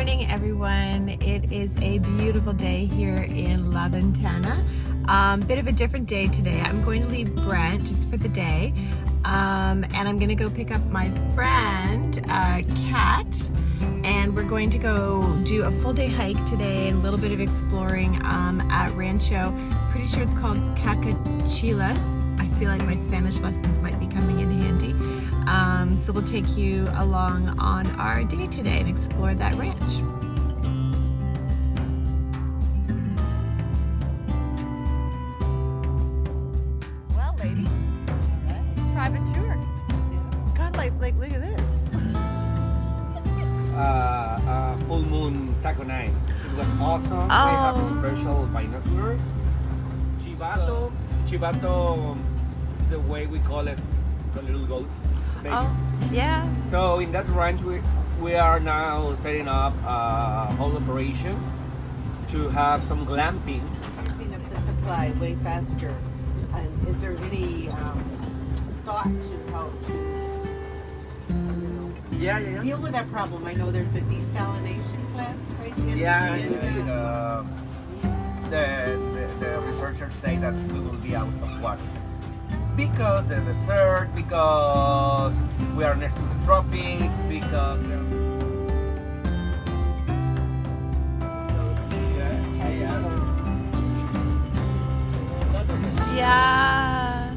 morning, everyone. It is a beautiful day here in La Ventana. Bit of a different day today. I'm going to leave Brent just for the day, and I'm going to go pick up my friend, Kat, and we're going to go do a full day hike today and a little bit of exploring at Rancho. Pretty sure it's called Cacachilas. I feel like my Spanish lessons might be coming in handy. So we'll take you along on our day today and explore that ranch. Well, lady, private tour. God, like look at this. Full moon taco night. It was awesome. We have special binoculars. Chivato, the way we call it, the little goats. Babies. Oh, yeah. So in that ranch, we are now setting up a whole operation to have some glamping. Using up the supply way faster. And is there any thought to how to deal with that problem? I know there's a desalination plant right in The researchers say that we will be out of water because the desert, because we are next to the tropic, because Yeah.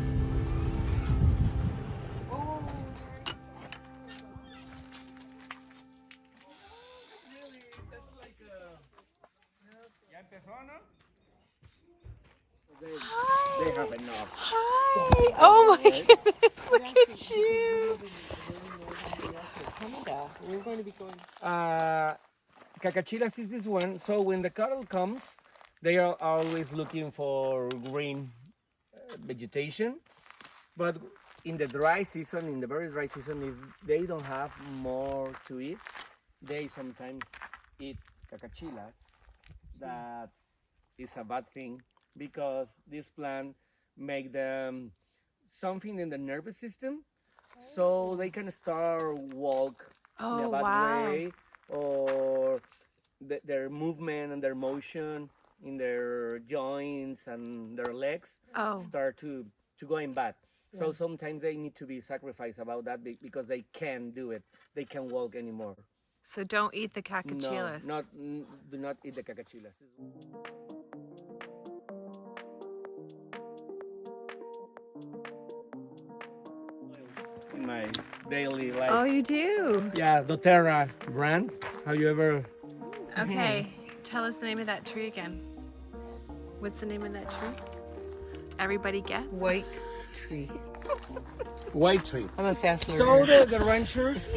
Hi. they have enough. Hi. Oh my goodness, look at you. Canada. We're going to be going. Cacachilas is this one. So when the cattle comes, they are always looking for green vegetation. But in the dry season, in the very dry season, if they don't have more to eat, they sometimes eat cacachilas. That is a bad thing because this plant make them something in the nervous system, so they can start walk in a bad way, or their movement and their motion in their joints and their legs start to going bad. So sometimes they need to be sacrificed about that because they can't do it. They can't walk anymore. So don't eat the cacachilas. No, do not eat the cacachilas. In my daily life. Oh, you do? Yeah, doTERRA brand. Have you ever? Okay, tell us the name of that tree again. What's the name of that tree? Everybody guess? White tree. White tree. I'm a fast So learner. the ranchers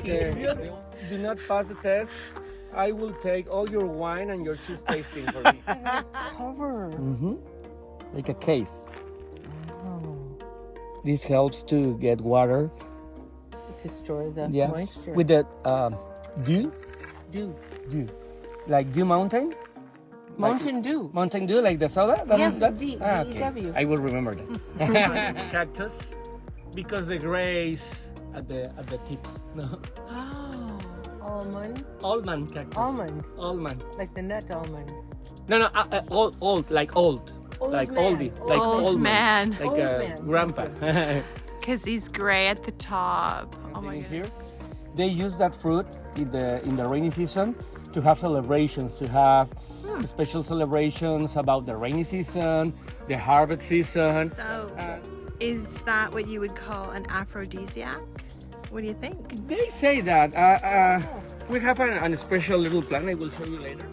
do not pass the test. I will take all your wine and your cheese tasting for me. Cover. Like a case. This helps to get water. To store the moisture. With the dew. Dew. Like Dew Mountain. Mountain Dew. Mountain Dew, like the soda. Yes, that's D-E-W. I will remember that. Cactus, because the grays at the tips. No. Oh. Almond. Cactus. Almond. Like the nut almond. No. Old, like old. Like man. oldie. Like Old man. Like Old man. grandpa. Because he's gray at the top. Oh my god. Here, they use that fruit in the rainy season to have celebrations, to have special celebrations about the rainy season, the harvest season. So, is that what you would call an aphrodisiac? What do you think? They say that. We have a special little plant. I will show you later.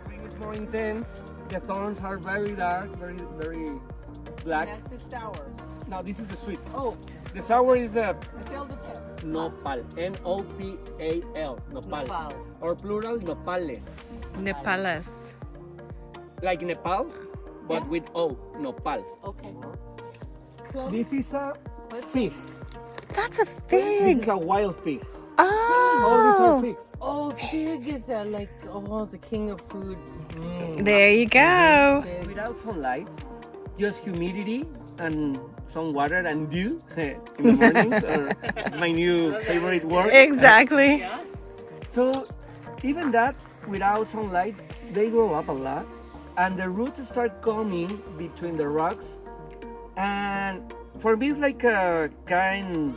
Spring is more intense. The thorns are very dark, very black. That's the sour. Now this is the sweet. Oh, The sour is a I failed the test. nopal. Nopal. Nopal. Nopal. Or plural, nopales. Nepales. Like Nepal, but with O. Nopal. Okay. This is a fig. That's a This fig. is a wild fig. Oh. All these are figs. Oh, fig is like the king of foods. There you go. Fig. Without sunlight, just humidity and some water and dew in the mornings. Or it's my new favorite word. Exactly. So even that, without sunlight, they grow up a lot, and the roots start coming between the rocks. And for me, it's like a kind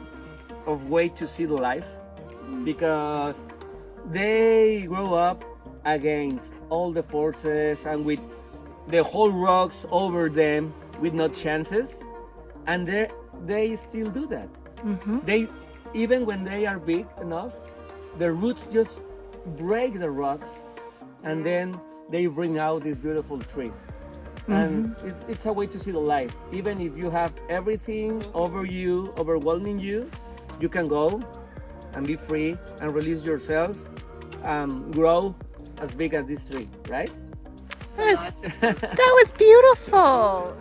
of way to see the life, because they grow up against all the forces and with the whole rocks over them with no chances, and they still do that. They, even when they are big enough, the roots just break the rocks, and then they bring out these beautiful trees. And it's a way to see the life. Even if you have everything over you, overwhelming you, you can go and be free and release yourself, grow as big as this tree, right? That was beautiful.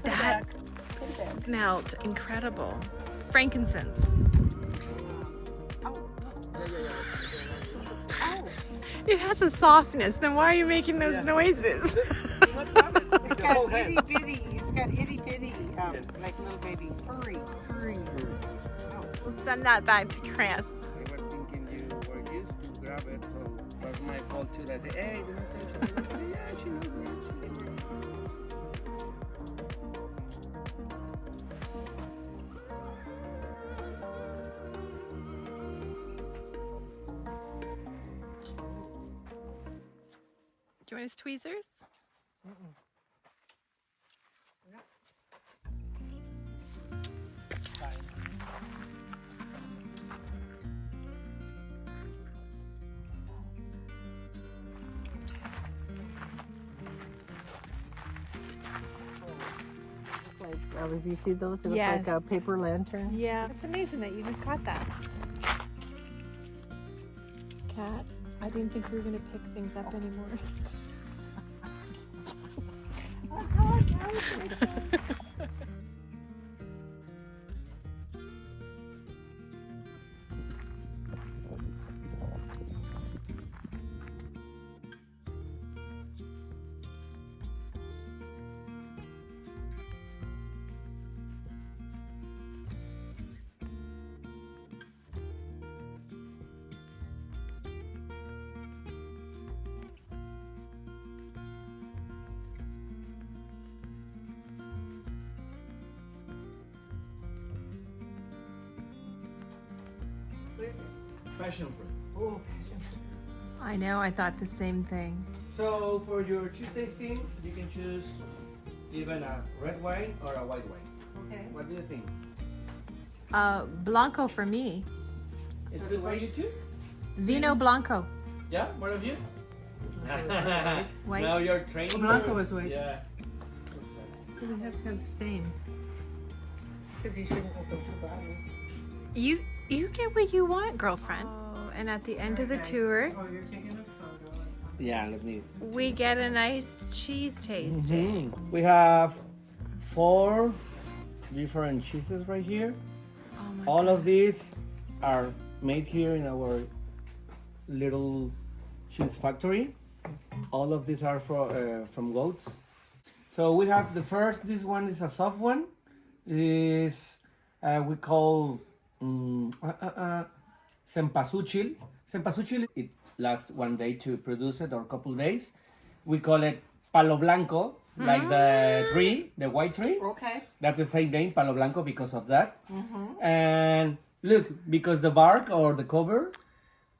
That smelled incredible. Frankincense. It has a softness. Then why are you making those noises? It's got itty bitty. It's got itty bitty, like little baby furry. We'll send that back to Chris. I was thinking you were used to grab it, so that's my fault too. That hey, do not touch it. Yeah, she knows that. Do you want his tweezers? Like, if you see those, they look Yes. like a paper lantern. Yeah. It's amazing that you just caught that. Cat, I didn't think we were going to pick things up anymore. Passion fruit. Oh, I know, I thought the same thing. So for your cheese tasting, you can choose even a red wine or a white wine. okay. What do you think? Blanco for me. It's good for you too? Vino Blanco. Yeah, one of you? White. Now you're trained. Blanco was white. Yeah. We have to have the same. Because you shouldn't open two bottles. You get what you want, girlfriend. Oh, and at the end of the tour, Oh, you're taking a photo. Yeah, let me. we get a nice cheese tasting. We have 4 different cheeses right here. Oh my All of these are made here in our little cheese factory. All of these are from goats. So we have the first, this one is a soft one. We call cempasúchil. Cempasúchil, it lasts 1 day to produce it or a couple days. We call it palo blanco, like the tree, the white tree. Okay. That's the same name, palo blanco, because of that. And look, because the bark or the cover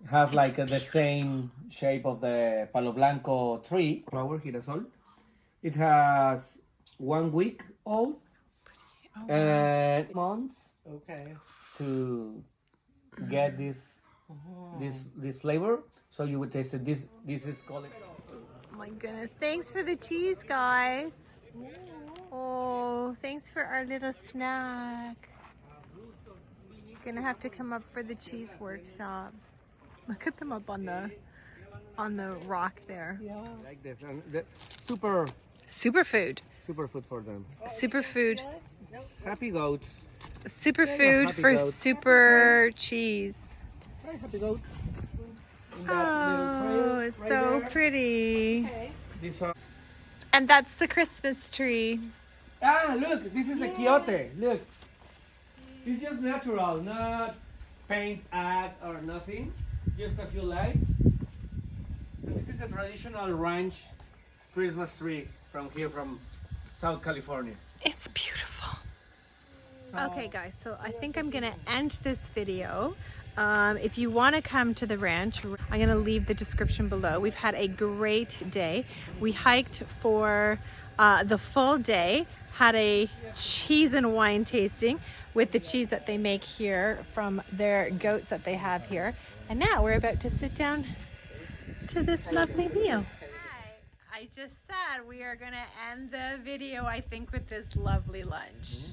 has like the same shape of the palo blanco tree, flower, girasol. It has 1 week old and months Okay. to get this flavor. So you would taste it. This is called. Oh my goodness. Thanks for the cheese, guys. Oh, thanks for our little snack. Gonna have to come up for the cheese workshop. Look at them up on the rock there. Yeah. Like this, and the superfood Superfood. for them. Superfood. Happy goats. Superfood happy for goats. super cheese. Hi, happy goat. In that Oh, little it's trail so right there. pretty. Okay. These are And that's the Christmas tree. Ah, look, this is a quiote. Look, it's just natural, not paint, add, or nothing. Just a few lights. And this is a traditional ranch Christmas tree from here, from South California. It's beautiful. So- Okay guys, so I think I'm gonna end this video. If you want to come to the ranch, I'm gonna leave the description below. We've had a great day. We hiked for the full day, had a cheese and wine tasting with the cheese that they make here from their goats that they have here. And now we're about to sit down to this lovely meal. I just said we are gonna end the video, I think, with this lovely lunch.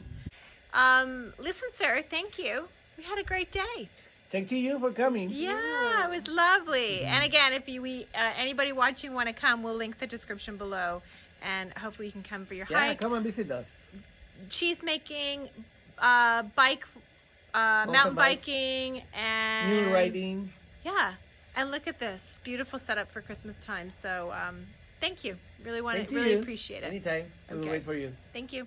Listen, sir, thank you. We had a great day. Thank you for coming. Yeah, it was lovely. And again, if anybody watching want to come, we'll link the description below, and hopefully you can come for your Yeah, hike. come and visit us. Cheese making, mountain bike. biking, and Mule riding. yeah. And look at this beautiful setup for Christmas time. So thank you. Really Thank really you. appreciate it. Anytime. We will Okay. wait for you. Thank you.